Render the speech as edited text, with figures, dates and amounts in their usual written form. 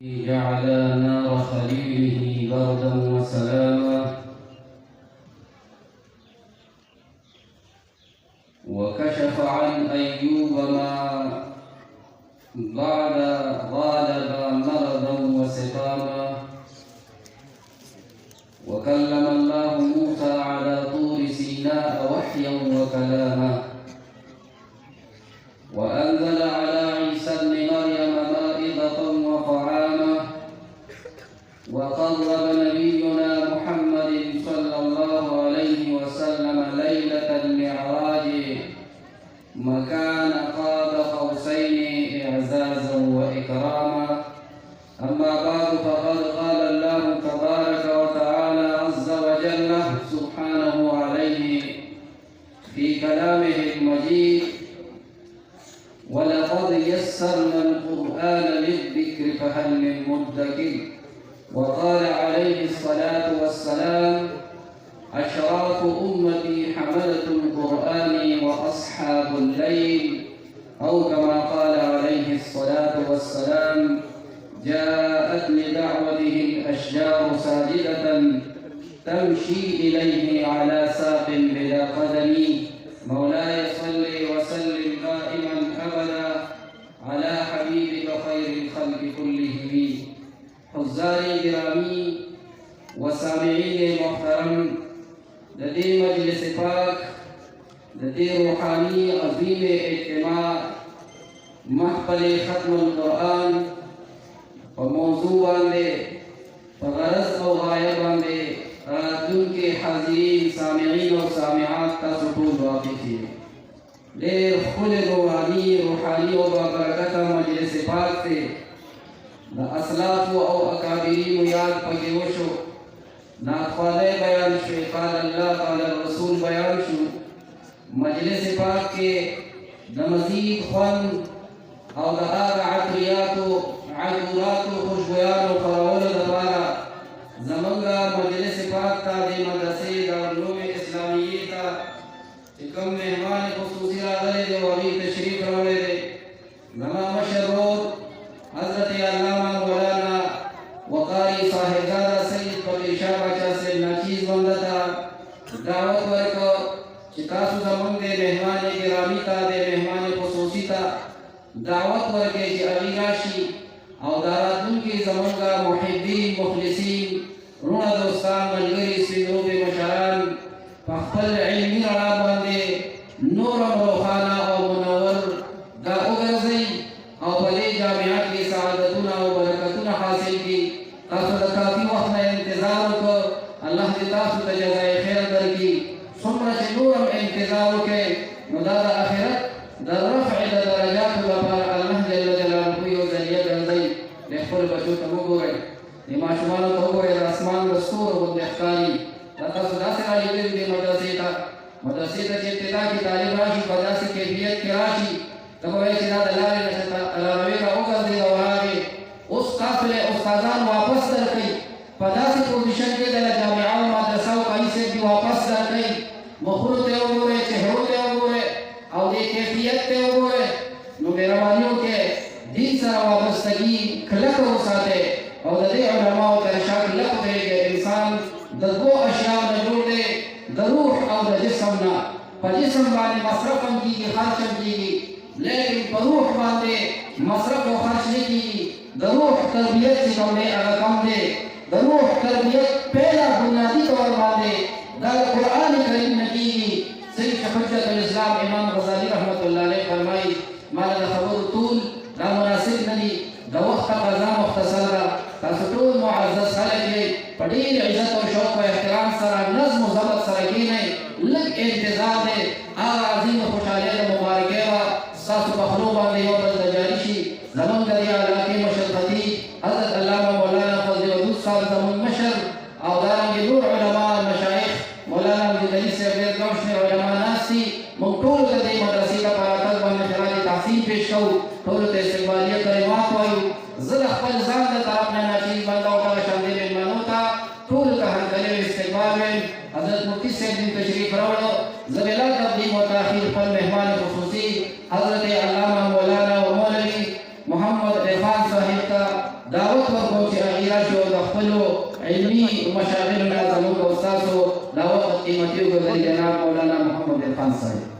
جعل نار خليله بردا وسلاما وكشف عن أيوب ما بعد غالب مرضا وسقاما وكلم الله موسى على طور سيناء وحيا وكلاما وأنزل على عيسى ابن مريم مائدة وطعاما وقرب نبينا محمد صلى الله عليه وسلم ليلة المعراج مكان قاب قوسين إعزازا وإكراما. أما بعد فقد قال الله تبارك وتعالى عز وجل سبحانه عليه في كلامه المجيد: ولقد يسرنا القرآن للذكر فهل من مدكر. وقال عليه الصلاة والسلام: أشراف أمتي حملة القرآن وأصحاب الليل، أو كما قال عليه الصلاة والسلام: جاءت لدعوته الأشجار ساجدة تمشي إليه على ساق بلا قدم. مولاي صل وسلم دائما أبدا على حبيبك خير الخلق كلهم. حضاري گرامی و سامعین محترم، لدی مجلس پاک لدی روحانی عظیم اجتماع محفل ختم القرآن و موضوع باندے و غرض و غایہ باندے راتون کے حاضرین سامعین و سامعات کا سطول واقع تھی. دیر خل روحانی و بابرکت مجلس پاک سے نا اسلاف او اکابرین یاد پکے وشو، نا خواله بیان شو، قال اللہ قال الرسول بیان شو. مجلس پاک کے مزید خوان او دا آغا عطریاتو عطوراتو خوشبیانو خراول دبارا زمانگا مجلس پاک تا دے مدرسے دا علوم اسلامیی تا کم مہمان خصوصی آدھلے دے وغی تشریف روڑے دے نما مشرور حضرت علامہ مولانا وقاری صاحبزادہ سید فقیر شاہ بچہ سے ناچیز بندتا دعوت ورکو چکاسو زمان دے مہمان گرامی تا دے مہمان خصوصی تا دعوت ورکے چی اغیراشی او داراتون کی زمان کا محبین مخلصین رونا دوستان ملگری سندروب مشاران فخفل علمی رڑا باندے نور روخانا او منور دا اگرزی او بلے جامعات کی سعادتنا و برکتنا حاصل کی. تاسو دا کافی وقت میں انتظار کو اللہ دی تاسو دا جزائے خیر در کی سمرا چی نورم انتظار کے مدار آخرت دا رفع دا درجات بپار اللہ جل جلال کوئی و ذریعہ گردائی لیخفر بچو تمو گوئے نما شمالو تو گوئے دا اسمان دستور و دخکاری دا تاسو دا سے آلی دل دی مدرسی تا چی ابتدا کی تعلیم راشی پدا سے کیفیت کی راشی تب وہ چیزا دلالی نشتا علاوی کا اوکر دی دوراغی اس قافل استاذان واپس در کئی پدا سے پوزیشن کے دل جامعہ و مدرسہ و کئی سے بھی واپس در کئی مخلوط تے ہوئے چہروں تے ہوئے او دے کیفیت تے ہوئے نو میروانیوں کے دین سر وابستگی کھلک ہو ساتے او دے علماء و ترشاک لگ دے کہ انسان دو اشیاء نجور دے دروح او دا جسم نا پا جسم بانے مصرفم کی گی خرچم کی گی لیکن پر روح باندے مصرف و خرچ نہیں کی. روح تربیت سے کم دے اگر کم دے روح تربیت پہلا بنیادی طور باندے در قرآن کریم نکی گی. سید حجت الاسلام امام غزالی رحمت اللہ علیہ فرمائی مالا دا خبر طول دا مناسب ندی دا وقت قضا مختصر دا تاسو طول معزز خلق لے پڑیر عزت و شوق و احترام سرا نظم و ضبط سرکینے لگ انتظار دے آغا عظیم و خوشحالی مبارکے و ساسو بخلو باندے یو بلد جاریشی زمان دریا علاقی مشرقتی حضرت علامہ مولانا فضل ودود صاحب زمان مشر او دارنگی نور علماء مشایخ مولانا مجدلی سے بیر کمشن علماء ناسی مکتول کدی مدرسی کا پراتل باندے خراج تحسین پیش کرو طولت استقبالیت کریمات وائیو زلخ پل زاندت اپنے ناچیز بندہ اٹھا شاندی بن منوتا طول کا حنکلے استقبال میں حضرت مفتی سے دن تشریف روڑو زبیلہ تقدیم و تاخیر پر مہمان خصوصی حضرت علامہ مولانا و مولوی محمد عرفان صاحب کا دعوت کو چې هغه شو د خپل علمي مشاغل نه زموږ استاد او دا وخت قیمتي وګرځي جناب مولانا محمد خان صاحب